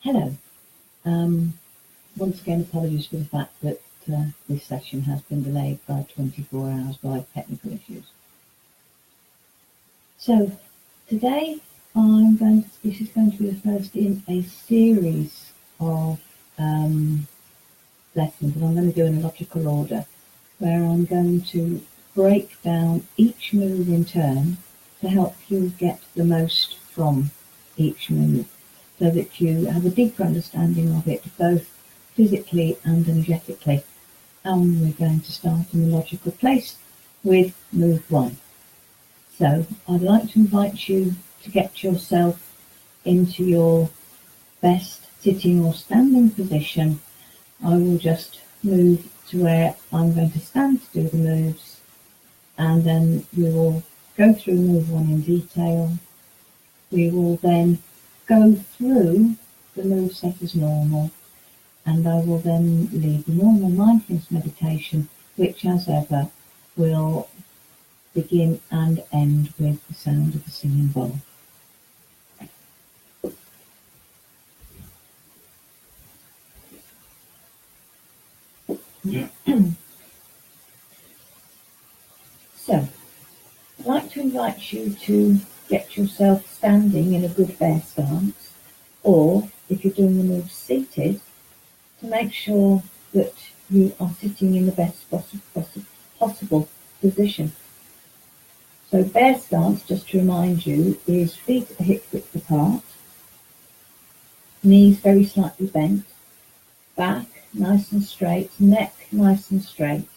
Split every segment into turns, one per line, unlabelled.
Hello. Um, Once again, apologies for the fact that this session has been delayed by 24 hours by technical issues. So today this is going to be the first in a series of lessons, and I'm going to do in a logical order, where I'm going to break down each move in turn to help you get the most from each move, so that you have a deeper understanding of it, both physically and energetically. And we're going to start in the logical place with move 1. So I'd like to invite you to get yourself into your best sitting or standing position. I will just move to where I'm going to stand to do the moves, and then we will go through move 1 in detail. We will then go through the move set as normal, and I will then lead the normal mindfulness meditation, which as ever will begin and end with the sound of the singing bowl. So, I'd like to invite you to get yourself standing in a good bear stance, or if you're doing the move seated, to make sure that you are sitting in the best possible position. So bear stance, just to remind you, is feet at the hip width apart, knees very slightly bent, back nice and straight, neck nice and straight.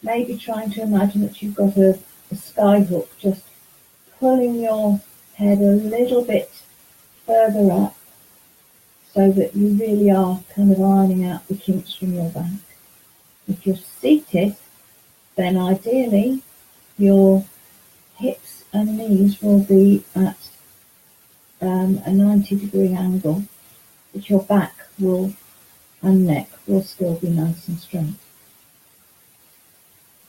Maybe trying to imagine that you've got a sky hook just pulling your head a little bit further up, so that you really are kind of ironing out the kinks from your back. If you're seated, then ideally your hips and knees will be at a 90-degree angle, but your back and neck will still be nice and straight.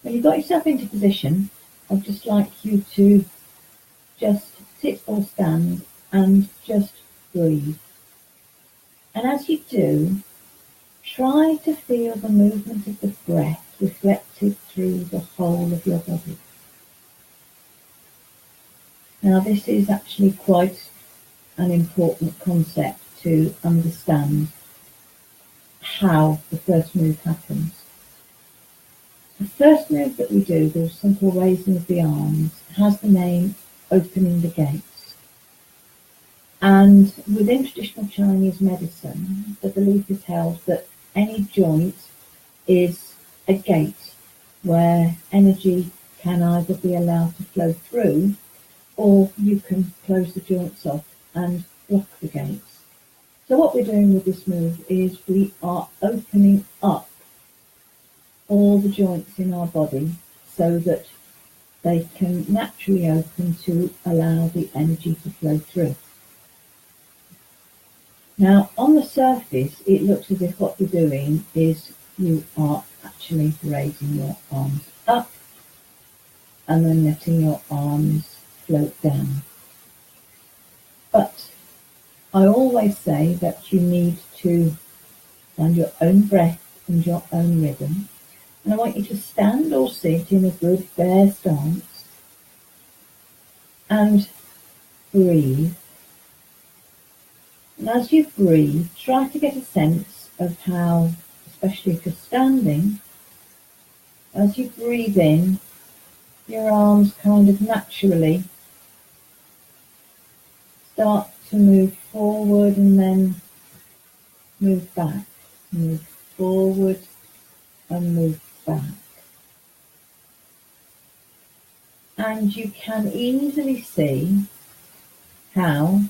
When you've got yourself into position, I'd just like you to just sit or stand and just breathe. And as you do, try to feel the movement of the breath reflected through the whole of your body. Now, this is actually quite an important concept to understand how the first move happens. The first move that we do, the simple raising of the arms, has the name opening the gates. And within traditional Chinese medicine, the belief is held that any joint is a gate where energy can either be allowed to flow through, or you can close the joints off and block the gates. So what we're doing with this move is we are opening up all the joints in our body so that they can naturally open to allow the energy to flow through. Now, on the surface, it looks as if what you're doing is you are actually raising your arms up and then letting your arms float down. But I always say that you need to find your own breath and your own rhythm. And I want you to stand or sit in a good bear stance and breathe. And as you breathe, try to get a sense of how, especially if you're standing, as you breathe in, your arms kind of naturally start to move forward and then move back, move forward and move back. And you can easily see how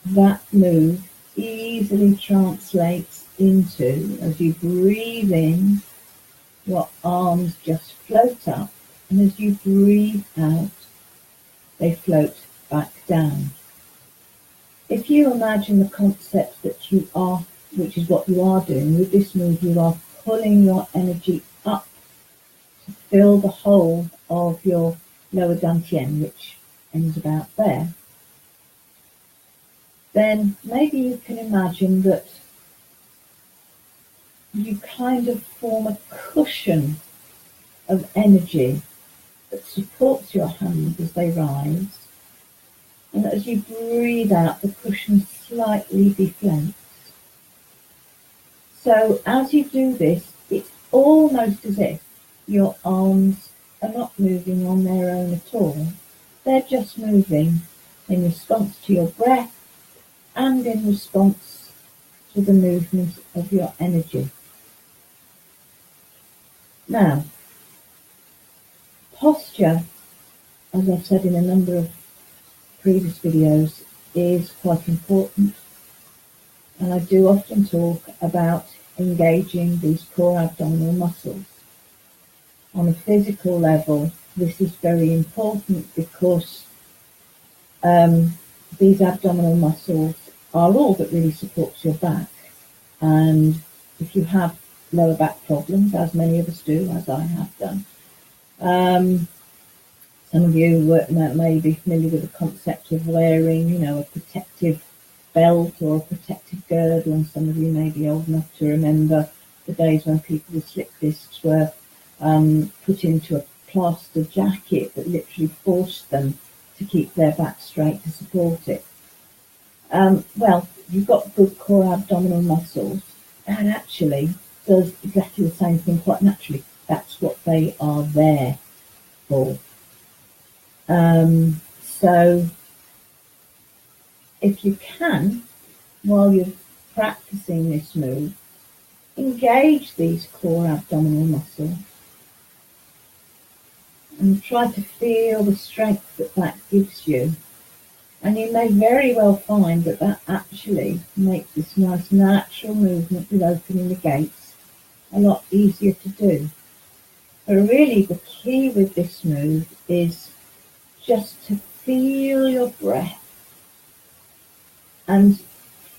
that move easily translates into, as you breathe in, your arms just float up, and as you breathe out, they float back down. If you imagine the concept that you are, which is what you are doing with this move, you are pulling your energy up to fill the whole of your lower dantian, which ends about there. then maybe you can imagine that you kind of form a cushion of energy that supports your hands as they rise, and as you breathe out, the cushion slightly deflates. So as you do this, it's almost as if your arms are not moving on their own at all. They're just moving in response to your breath and in response to the movement of your energy. Now, posture, as I've said in a number of previous videos, is quite important. And I do often talk about engaging these core abdominal muscles. On a physical level, this is very important because these abdominal muscles are all that really supports your back. And if you have lower back problems, as many of us do, as I have done, some of you may be familiar with the concept of wearing, a protective belt or a protective girdle, and some of you may be old enough to remember the days when people with slip discs were put into a plaster jacket that literally forced them to keep their back straight to support it. Well, you've got good core abdominal muscles, that actually does exactly the same thing quite naturally. That's what they are there for. So if you can, while you're practicing this move, engage these core abdominal muscles and try to feel the strength that gives you. And you may very well find that actually makes this nice natural movement with opening the gates a lot easier to do. But really the key with this move is just to feel your breath and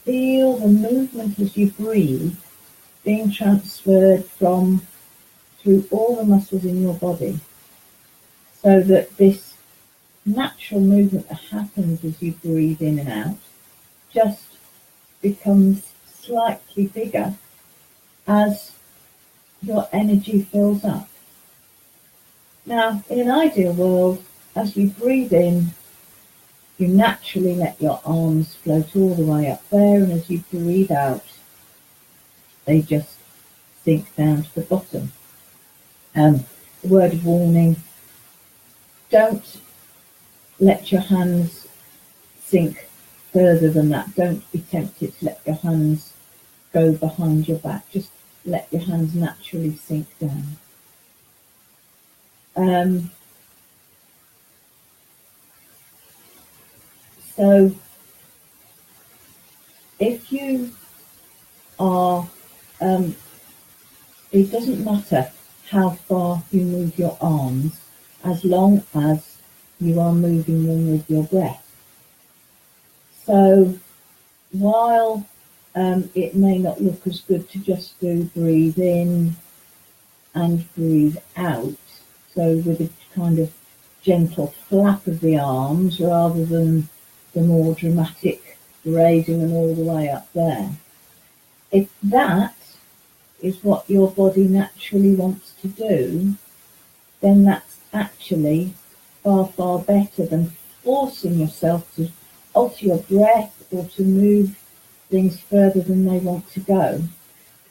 feel the movement as you breathe being transferred through all the muscles in your body, so that this natural movement that happens as you breathe in and out just becomes slightly bigger as your energy fills up. Now, in an ideal world, as you breathe in, you naturally let your arms float all the way up there, and as you breathe out, they just sink down to the bottom. A word of warning, don't let your hands sink further than that. Don't be tempted to let your hands go behind your back. Just let your hands naturally sink down. So if you are, it doesn't matter how far you move your arms, as long as you are moving them with your breath. So while it may not look as good to just do breathe in and breathe out, so with a kind of gentle flap of the arms rather than the more dramatic raising them all the way up there, if that is what your body naturally wants to do, then that's actually far, far better than forcing yourself to alter your breath or to move things further than they want to go.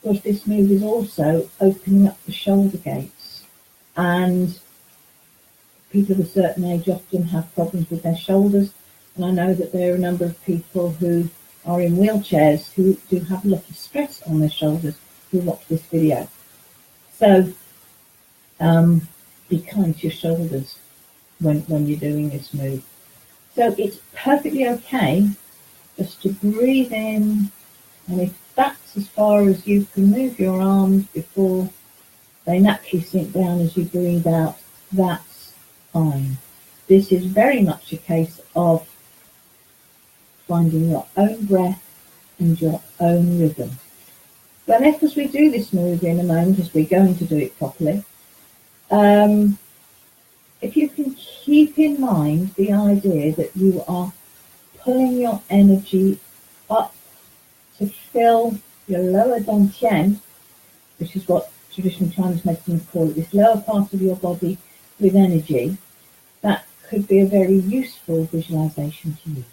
Because this move is also opening up the shoulder gates, and people of a certain age often have problems with their shoulders, and I know that there are a number of people who are in wheelchairs who do have a lot of stress on their shoulders who watch this video. So be kind to your shoulders when you're doing this move. So it's perfectly okay just to breathe in, and if that's as far as you can move your arms before they naturally sink down as you breathe out, that's fine. This is very much a case of finding your own breath and your own rhythm. But as we do this move in a moment, as we're going to do it properly, if you can keep in mind the idea that you are pulling your energy up to fill your lower dantian, which is what traditional Chinese medicine call it, this lower part of your body with energy. That could be a very useful visualization to use.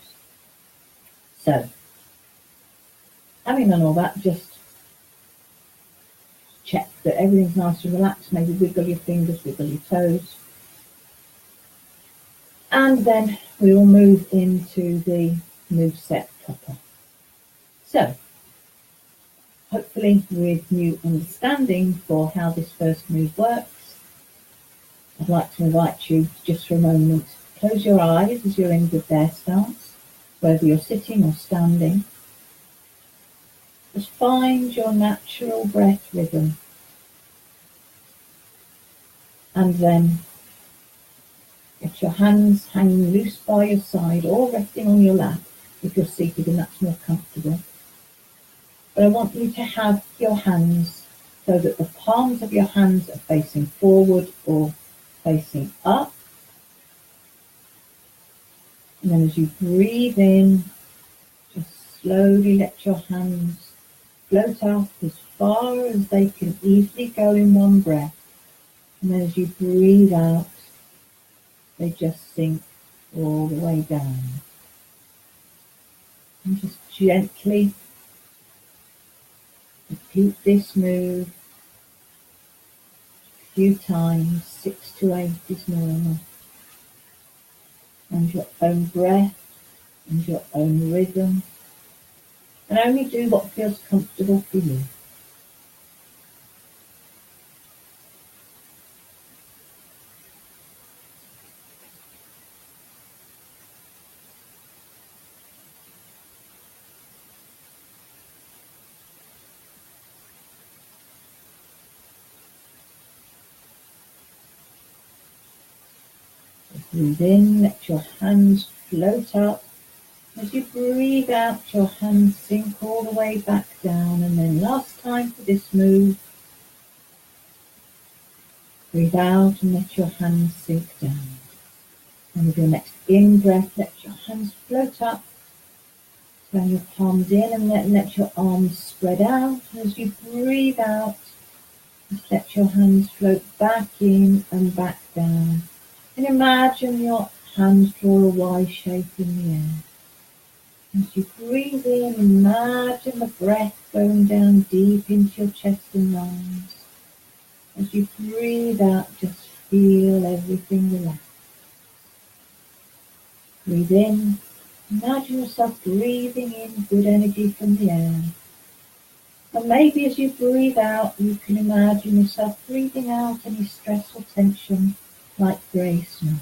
So, having done all that, just check that everything's nice and relaxed. Maybe wiggle your fingers, wiggle your toes. And then we will move into the moveset proper. So, hopefully with new understanding for how this first move works, I'd like to invite you just for a moment, close your eyes as you're in good bear stance, whether you're sitting or standing. Just find your natural breath rhythm. And then get your hands hanging loose by your side or resting on your lap if you're seated and that's more comfortable. But I want you to have your hands so that the palms of your hands are facing forward or facing up. And then as you breathe in, just slowly let your hands float up as far as they can easily go in one breath. And then as you breathe out, they just sink all the way down. And just gently repeat this move a few times. 6 to 8 is normal. And your own breath and your own rhythm. And only do what feels comfortable for you. Breathe in, let your hands float up. As you breathe out, your hands sink all the way back down. And then last time for this move, breathe out and let your hands sink down. And with your next in-breath, let your hands float up. Turn your palms in and let your arms spread out. And as you breathe out, just let your hands float back in and back down. And imagine your hands draw a Y shape in the air. As you breathe in, imagine the breath going down deep into your chest and lungs. As you breathe out, just feel everything relax. Breathe in, imagine yourself breathing in good energy from the air. And maybe as you breathe out, you can imagine yourself breathing out any stress or tension like grey smoke.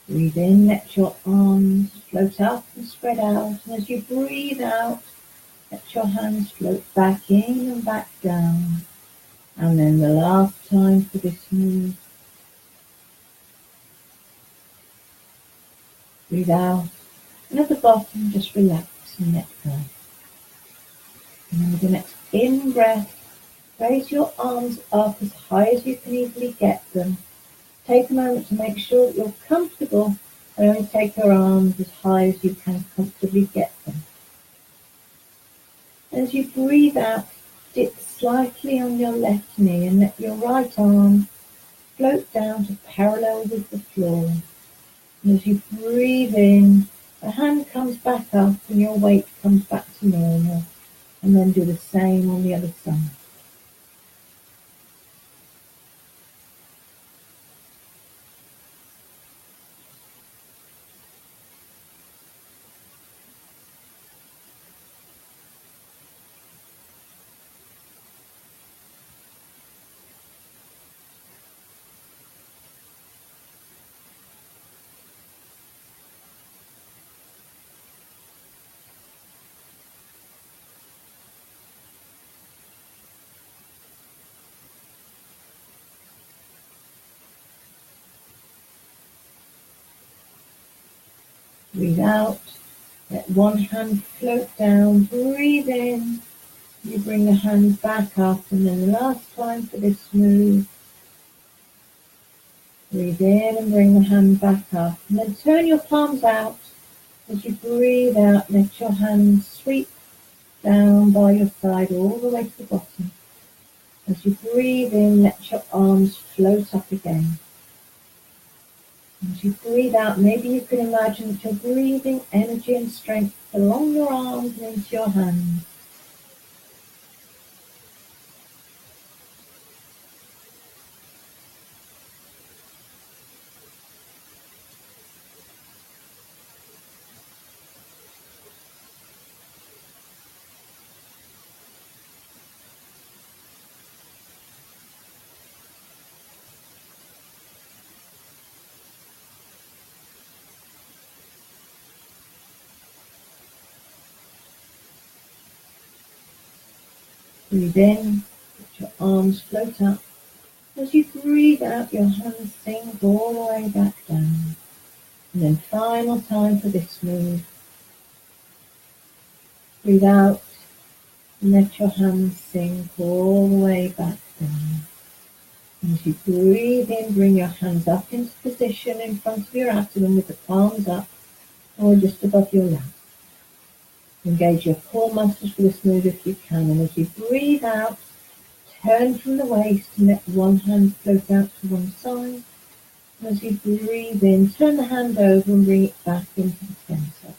Breathe in, let your arms float up and spread out. And as you breathe out, let your hands float back in and back down. And then the last time for this move, breathe out. And at the bottom, just relax and let go. And then with the next in-breath, raise your arms up as high as you can easily get them. Take a moment to make sure that you're comfortable and only take your arms as high as you can comfortably get them. As you breathe out, dip slightly on your left knee and let your right arm float down to parallel with the floor. And as you breathe in, the hand comes back up and your weight comes back to normal. And then do the same on the other side. Breathe out. Let one hand float down. Breathe in. You bring the hand back up, and then the last time for this move, breathe in and bring the hand back up, and then turn your palms out. As you breathe out, let your hands sweep down by your side all the way to the bottom. As you breathe in, let your arms float up again. As you breathe out, maybe you can imagine that you're breathing energy and strength along your arms and into your hands. Breathe in, let your arms float up. As you breathe out, your hands sink all the way back down. And then final time for this move. Breathe out and let your hands sink all the way back down. And as you breathe in, bring your hands up into position in front of your abdomen with the palms up or just above your lap. Engage your core muscles for this move if you can. And as you breathe out, turn from the waist and let one hand float out to one side. And as you breathe in, turn the hand over and bring it back into the center.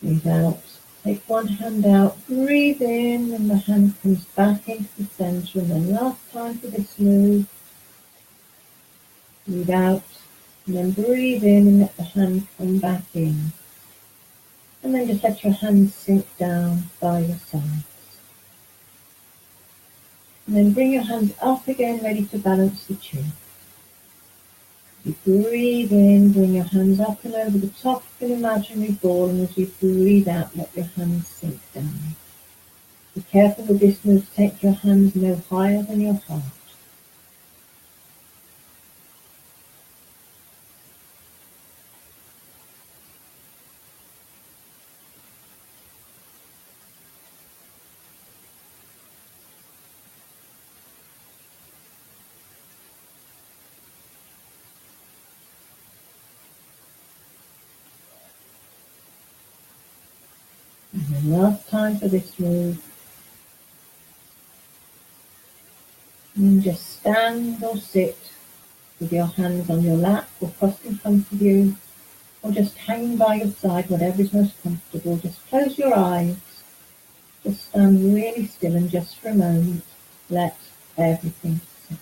Breathe out. Take one hand out. Breathe in and the hand comes back into the center. And then last time for this move. Breathe out. And then breathe in and let the hand come back in. And then just let your hands sink down by your sides. And then bring your hands up again, ready to balance the chin. You breathe in, bring your hands up and over the top of an imaginary ball, and as you breathe out, let your hands sink down. Be careful with this move to take your hands no higher than your heart. And then last time for this move. And just stand or sit with your hands on your lap or crossed in front of you, or just hanging by your side, whatever is most comfortable. Just close your eyes. Just stand really still and just for a moment, let everything sit.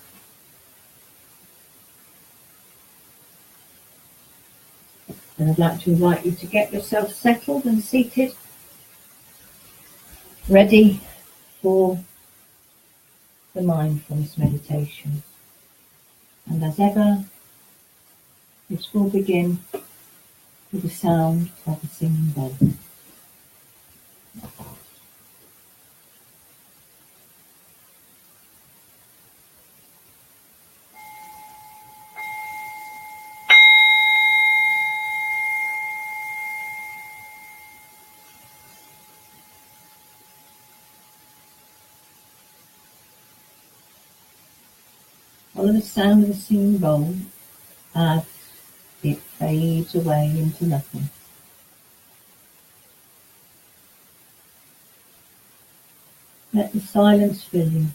And I'd like to invite you to get yourself settled and seated, ready for the mindfulness meditation. And as ever, this will begin with the sound of a singing bowl. Follow the sound of the singing bowl as it fades away into nothing. Let the silence fill you.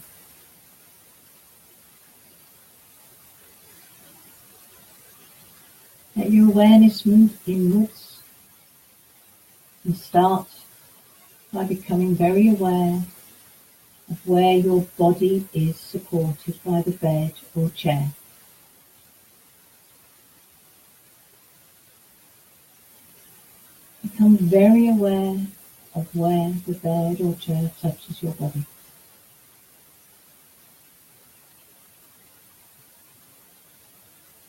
Let your awareness move inwards and start by becoming very aware of where your body is supported by the bed or chair. Become very aware of where the bed or chair touches your body.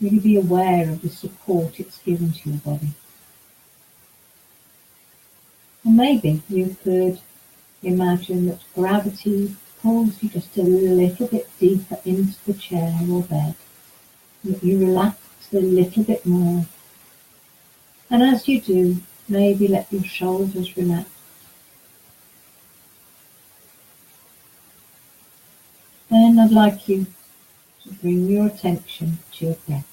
Really be aware of the support it's given to your body. And maybe you could imagine that gravity pulls you just a little bit deeper into the chair or bed, and that you relax a little bit more. And as you do, maybe let your shoulders relax. Then I'd like you to bring your attention to your breath.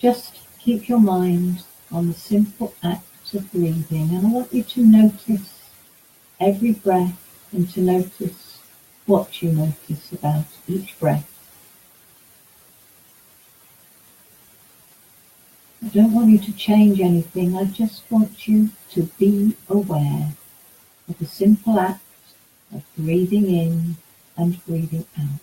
Just keep your mind on the simple act of breathing, and I want you to notice every breath and to notice what you notice about each breath. I don't want you to change anything, I just want you to be aware of the simple act of breathing in and breathing out.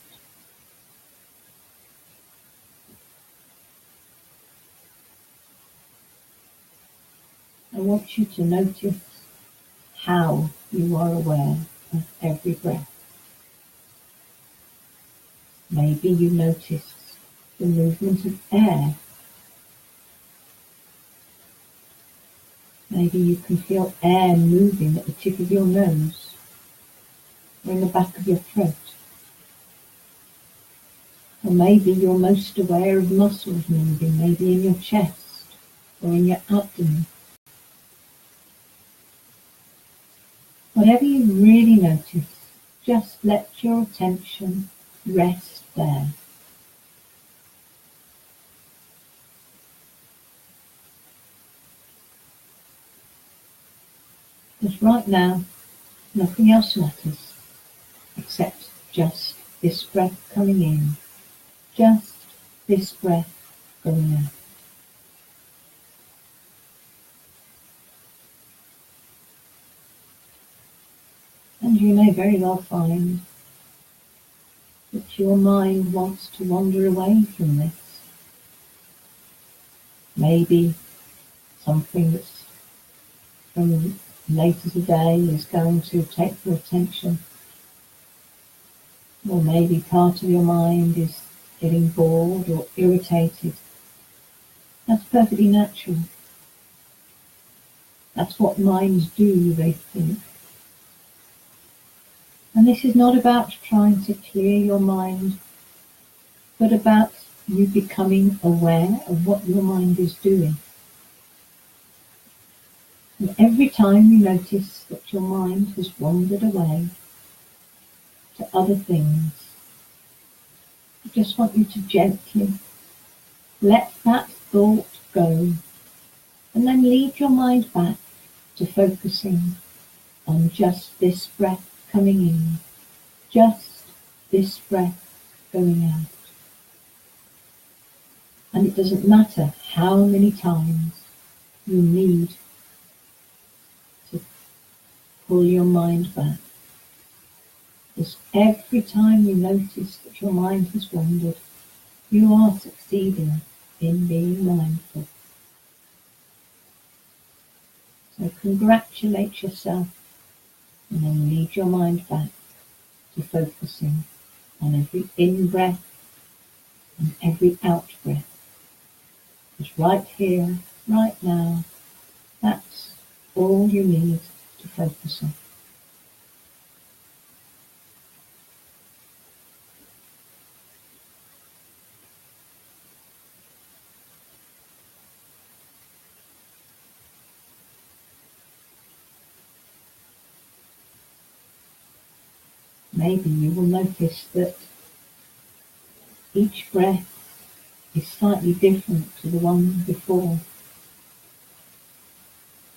I want you to notice how you are aware of every breath. Maybe you notice the movement of air. Maybe you can feel air moving at the tip of your nose or in the back of your throat. Or maybe you're most aware of muscles moving, maybe in your chest or in your abdomen. Whatever you really notice, just let your attention rest there. Because right now, nothing else matters except just this breath coming in, just this breath going out. And you may very well find that your mind wants to wander away from this. Maybe something that's from later today is going to take your attention. Or maybe part of your mind is getting bored or irritated. That's perfectly natural. That's what minds do, they think. And this is not about trying to clear your mind, but about you becoming aware of what your mind is doing. And every time you notice that your mind has wandered away to other things, I just want you to gently let that thought go and then lead your mind back to focusing on just this breath coming in, just this breath going out. And it doesn't matter how many times you need to pull your mind back. Because every time you notice that your mind has wandered, you are succeeding in being mindful. So congratulate yourself and then lead your mind back to focusing on every in-breath and every out-breath. Because right here, right now, that's all you need to focus on. Maybe you will notice that each breath is slightly different to the one before.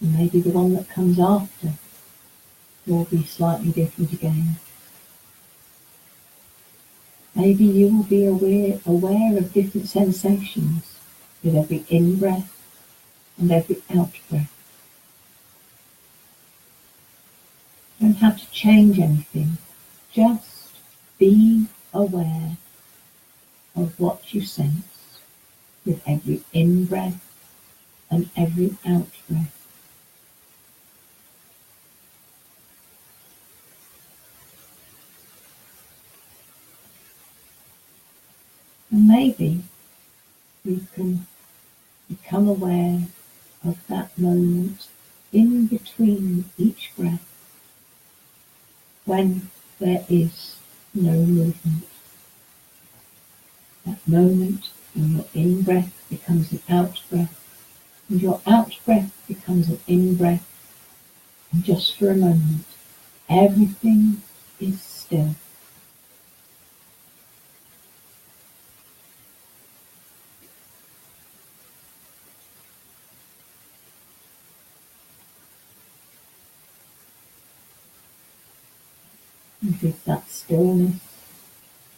And maybe the one that comes after will be slightly different again. Maybe you will be aware of different sensations with every in-breath and every out-breath. You don't have to change anything. Just be aware of what you sense with every in-breath and every out-breath. And maybe you can become aware of that moment in between each breath when there is no movement. That moment when your in-breath becomes an out-breath and your out-breath becomes an in-breath, and just for a moment everything is still. And with that stillness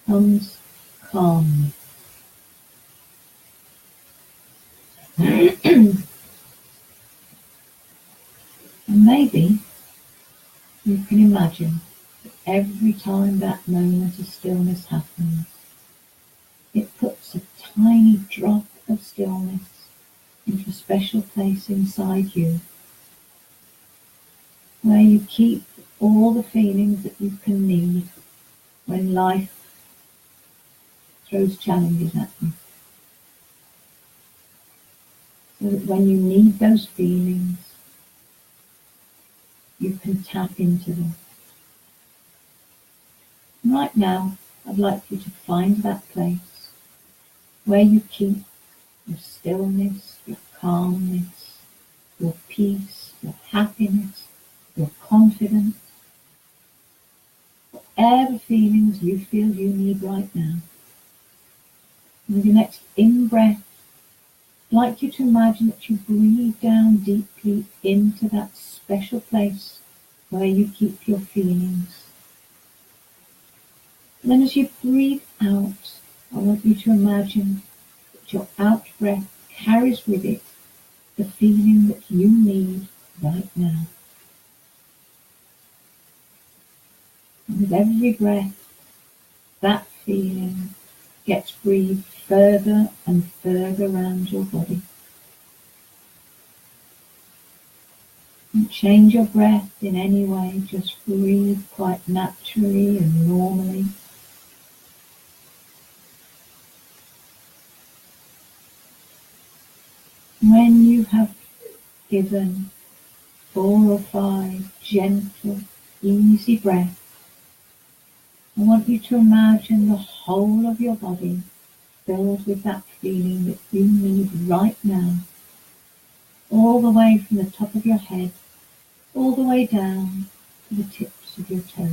comes calmness. And maybe you can imagine that every time that moment of stillness happens, it puts a tiny drop of stillness into a special place inside you, where you keep all the feelings that you can need when life throws challenges at you. So that when you need those feelings, you can tap into them. Right now, I'd like you to find that place where you keep your stillness, your calmness, your peace, your happiness, your confidence, whatever feelings you feel you need right now. And with your next in-breath, I'd like you to imagine that you breathe down deeply into that special place where you keep your feelings. And then as you breathe out, I want you to imagine that your out-breath carries with it the feeling that you need right now. And with every breath, that feeling gets breathed further and further around your body. Don't change your breath in any way, just breathe quite naturally and normally. When you have given 4 or 5 gentle, easy breaths, I want you to imagine the whole of your body filled with that feeling that you need right now, all the way from the top of your head, all the way down to the tips of your toes.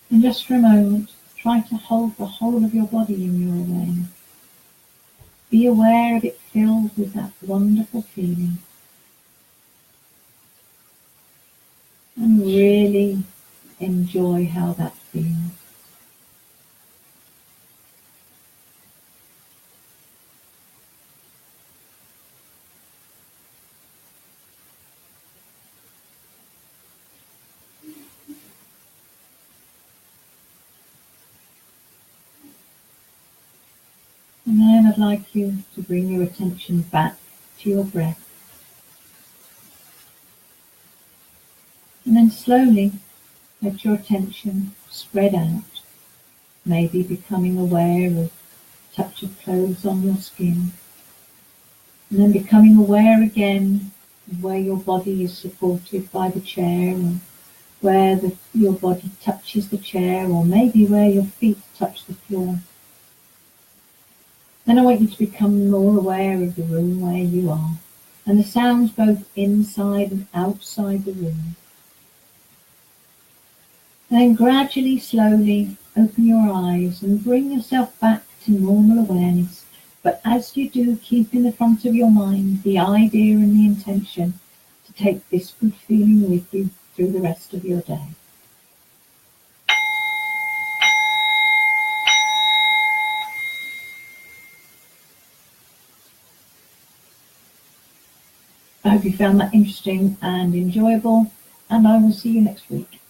And just for a moment, try to hold the whole of your body in your awareness. Be aware of it filled with that wonderful feeling. And really enjoy how that feels. And then I'd like you to bring your attention back to your breath. And then slowly let your attention spread out, maybe becoming aware of touch of clothes on your skin. And then becoming aware again of where your body is supported by the chair, or where your body touches the chair, or maybe where your feet touch the floor. Then I want you to become more aware of the room where you are, and the sounds both inside and outside the room. And then gradually, slowly open your eyes and bring yourself back to normal awareness. But as you do, keep in the front of your mind the idea and the intention to take this good feeling with you through the rest of your day. I hope you found that interesting and enjoyable, and I will see you next week.